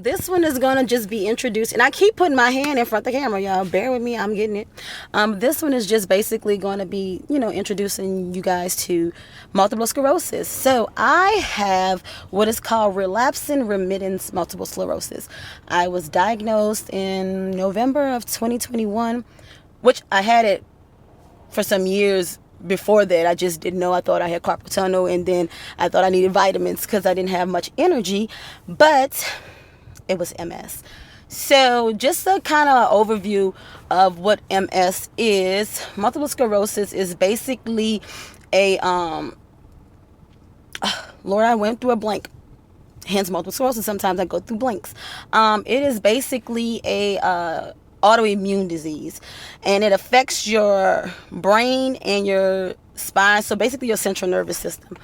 This one is gonna just be introduced, and I keep putting my hand in front of the camera, y'all. Bear with me, I'm getting it. This one is just basically going to be, introducing you guys to multiple sclerosis. So I have what is called relapsing remittance multiple sclerosis. I was diagnosed in November of 2021, which I had it for some years before that. I just didn't know. I thought I had carpal tunnel, and then I thought I needed vitamins because I didn't have much energy, but it was MS. So just a kind of overview of what MS is. Multiple sclerosis is basically a Lord, I went through a blank. Hence multiple sclerosis. Sometimes I go through blanks. It is basically a autoimmune disease, and it affects your brain and your spine. So basically your central nervous system.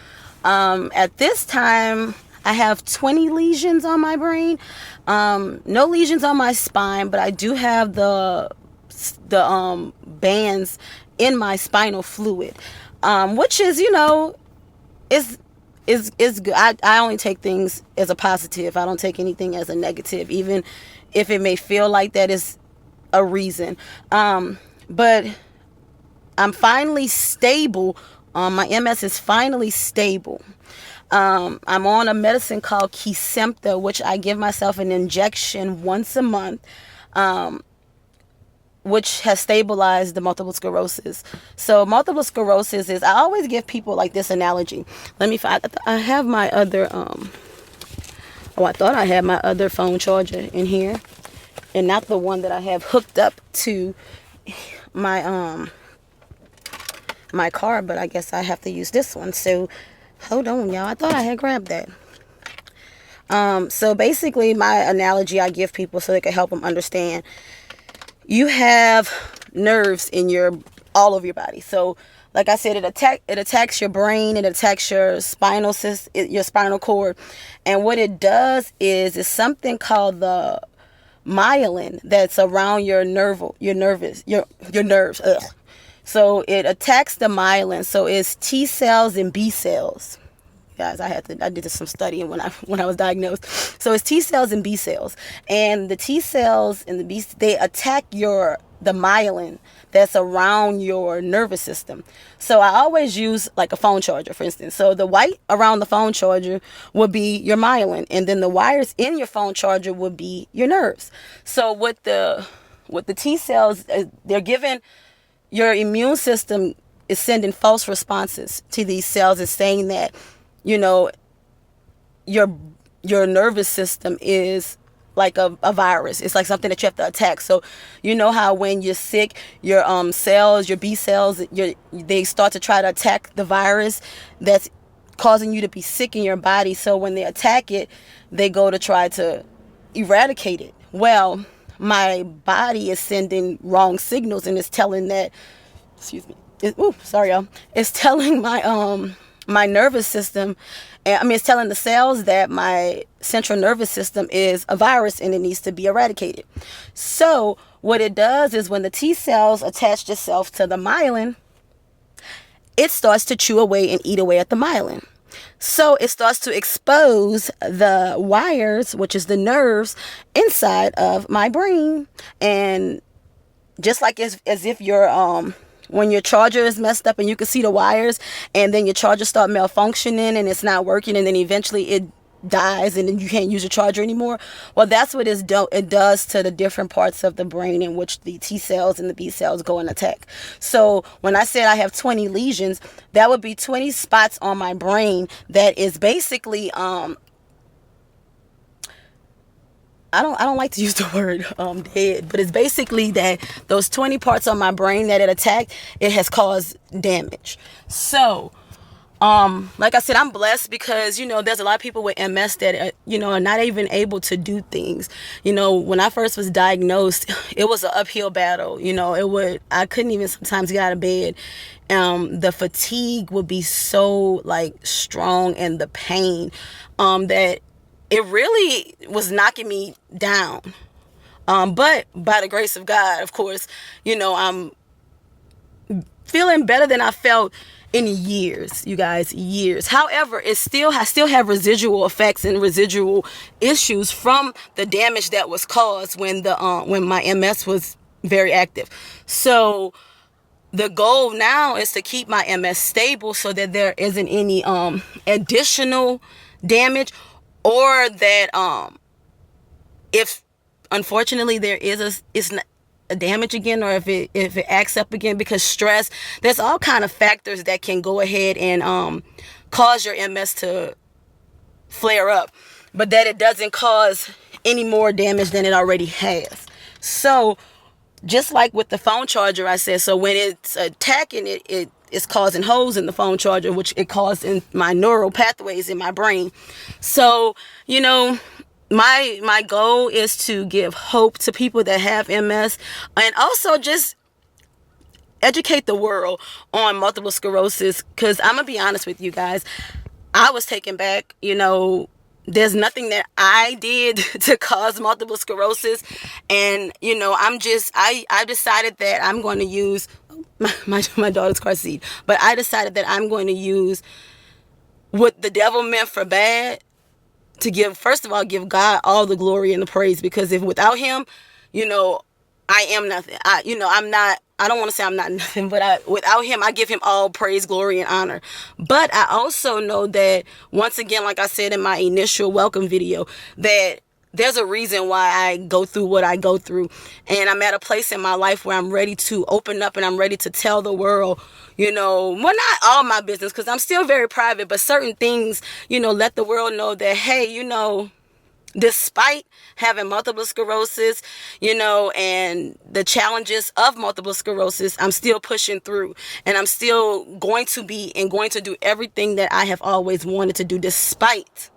At this time, I have 20 lesions on my brain. No lesions on my spine, but I do have the bands in my spinal fluid, which is, is good. I only take things as a positive. I don't take anything as a negative, even if it may feel like that is a reason. But I'm finally stable. My MS is finally stable. I'm on a medicine called Kesimpta, which I give myself an injection once a month, which has stabilized the multiple sclerosis. So multiple sclerosis is, I always give people like this analogy. Let me find, I have my other, I thought I had my other phone charger in here, and not the one that I have hooked up to my, my car, but I guess I have to use this one. So hold on, y'all. I thought I had grabbed that. So basically, my analogy I give people so they can help them understand. You have nerves in all over your body. So, like I said, it attacks your brain, it attacks your spinal system, your spinal cord, and what it does is it's something called the myelin that's around your nerves. Ugh. So it attacks the myelin. So it's T cells and B cells. Guys, I did some studying when I was diagnosed. So it's T cells and B cells, and the T cells and the B, they attack the myelin that's around your nervous system. So I always use like a phone charger, for instance. So the white around the phone charger would be your myelin, and then the wires in your phone charger would be your nerves. So with the T cells, they're given, your immune system is sending false responses to these cells and saying that, your nervous system is like a virus. It's like something that you have to attack. So you know how when you're sick, your cells, your B cells, they start to try to attack the virus that's causing you to be sick in your body. So when they attack it, they go to try to eradicate it. Well, my body is sending wrong signals, and it's telling that, excuse me, sorry y'all, it's telling my nervous system, it's telling the cells that my central nervous system is a virus and it needs to be eradicated. So what it does is when the T cells attach itself to the myelin, it starts to chew away and eat away at the myelin. So it starts to expose the wires, which is the nerves inside of my brain. And just like as if you're when your charger is messed up and you can see the wires, and then your charger start malfunctioning and it's not working, and then eventually it dies and then you can't use your charger anymore. Well, that's what it does to the different parts of the brain in which the T cells and the B cells go and attack. So when I said I have 20 lesions, that would be 20 spots on my brain that is basically I don't like to use the word dead, but it's basically that those 20 parts on my brain that it attacked, it has caused damage. So, like I said, I'm blessed because, there's a lot of people with MS that, are not even able to do things. When I first was diagnosed, it was an uphill battle. I couldn't even sometimes get out of bed. The fatigue would be so strong, and the pain, that it really was knocking me down. But by the grace of God, of course, I'm feeling better than I felt in years, you guys, years. However, I still have residual effects and residual issues from the damage that was caused when my MS was very active. So the goal now is to keep my MS stable so that there isn't any additional damage, or that if unfortunately there is a damage again, or if it acts up again, because stress, there's all kind of factors that can go ahead and cause your MS to flare up, but that it doesn't cause any more damage than it already has. So just like with the phone charger, I said, so when it's attacking it, it's causing holes in the phone charger, which it caused in my neural pathways in my brain. So, my goal is to give hope to people that have MS, and also just educate the world on multiple sclerosis, because I'm gonna be honest with you guys, I was taken back. There's nothing that I did to cause multiple sclerosis, and I decided that I'm going to use my daughter's car seat, but I decided that I'm going to use what the devil meant for bad to give God all the glory and the praise, because if without him, I am nothing. I don't want to say I'm not nothing, but without him, I give him all praise, glory, and honor. But I also know that, once again, like I said in my initial welcome video, that there's a reason why I go through what I go through. And I'm at a place in my life where I'm ready to open up and I'm ready to tell the world, well, not all my business, because I'm still very private, but certain things, let the world know that, hey, despite having multiple sclerosis, and the challenges of multiple sclerosis, I'm still pushing through, and I'm still going to do everything that I have always wanted to do despite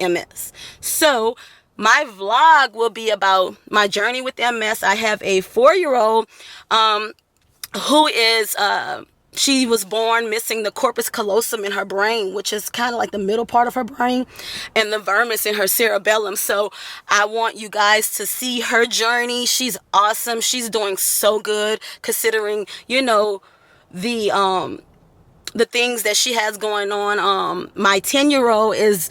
MS. So my vlog will be about my journey with MS. I have a 4-year-old who is she was born missing the corpus callosum in her brain, which is kind of like the middle part of her brain, and the vermis in her cerebellum. So I want you guys to see her journey. She's awesome. She's doing so good, considering, the things that she has going on. My 10-year-old is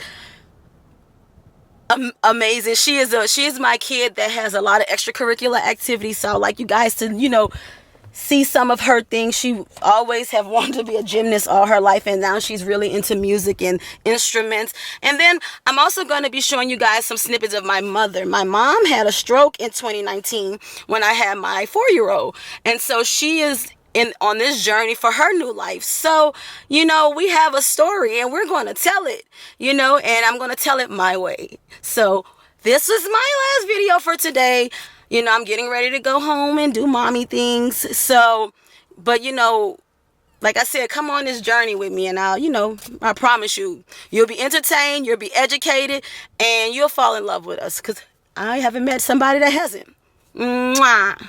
amazing. She is my kid that has a lot of extracurricular activities. So I'd like you guys to, see some of her things. She always have wanted to be a gymnast all her life, and now she's really into music and instruments. And then I'm also going to be showing you guys some snippets of my mother. My mom had a stroke in 2019 when I had my 4-year-old, and so she is on this journey for her new life. So, we have a story, and we're going to tell it, and I'm going to tell it my way. So this was my last video for today. I'm getting ready to go home and do mommy things. So, but like I said, come on this journey with me, and I promise you'll be entertained, you'll be educated, and you'll fall in love with us, because I haven't met somebody that hasn't. Mwah.